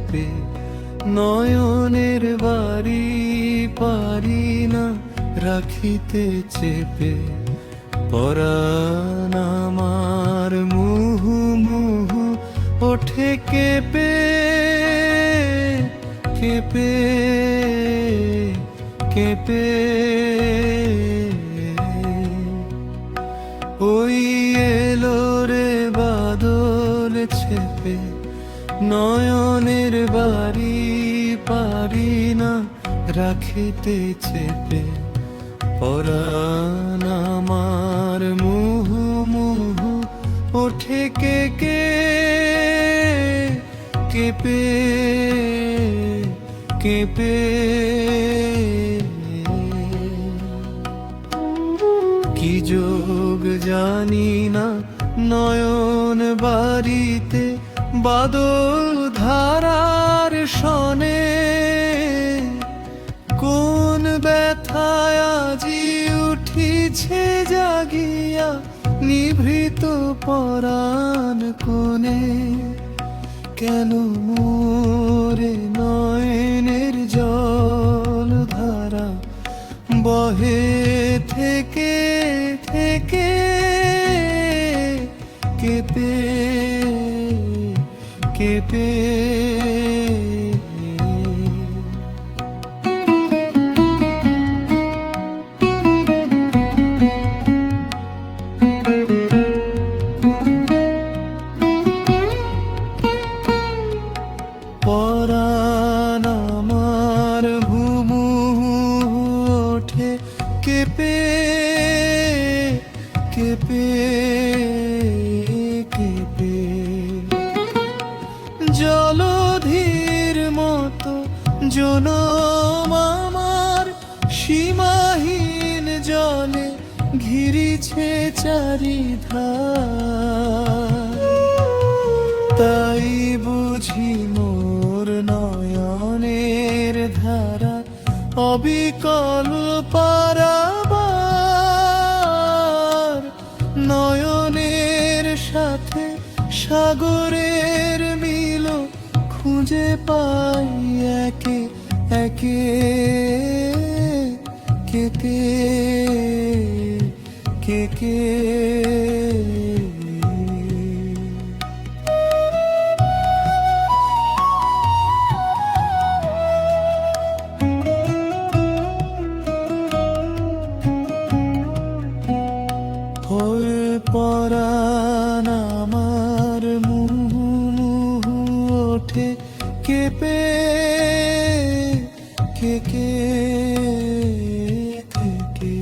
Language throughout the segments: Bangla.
চেপে নয়নের বাড়ি পারি না রাখিতে চেপে পরাণ আমার মুহু মুহু ওঠে কেঁপে কেঁপে কেঁপে ওই এলো রে বাদল ছেপে নয়নের বাড়ি পারি না রাখিতে চেপে পরাণ আমার মুহু মুহু ওঠে কেঁপে কেঁপে কেঁপে কি যোগ জানি না নয়ন বাড়িতে বাদল ধারার শনে কোন ব্যথায় আজি উঠিছে জাগিয়া নিভৃত পরাণ কোণে কেন মোরে নয়নের জল ধারা বহে থেকে থেকে কেঁপে কেঁপে পরাণ আমার ভুমু ওঠে কেঁপে কেঁপে কেঁপে জলধির মতো জনম আমার সীমাহীন জলে ঘিরিছে চারিধার তাই বুঝি মোর নয়নের ধারা অবিকল পারাবার নয়নের সাথে সাগরের মিল খুঁজে পাই একে একে কেঁপে কেঁপে পরাণ আমার মুহু মুহু ওঠে কেঁপে কেঁপে কেঁপে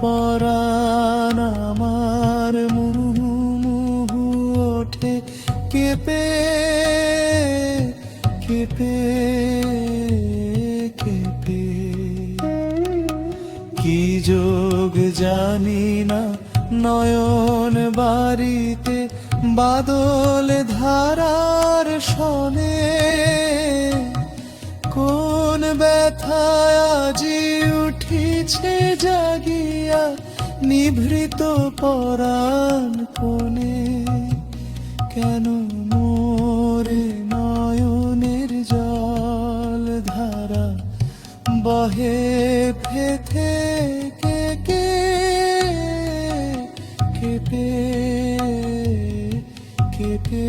পরাণ আমার মুহু মুহু ওঠে কেঁপে কেঁপে কেঁপে কি যোগ জানি না নয়ন বাড়িতে বাদল ধারার শনে কোন ব্যথায় আজি উঠিছে জাগিয়া নিভৃত পরাণ কোণে কেন মোরে নয়নের জল ধারা বহে ফেথে কেঁপে কেঁপে কেঁপে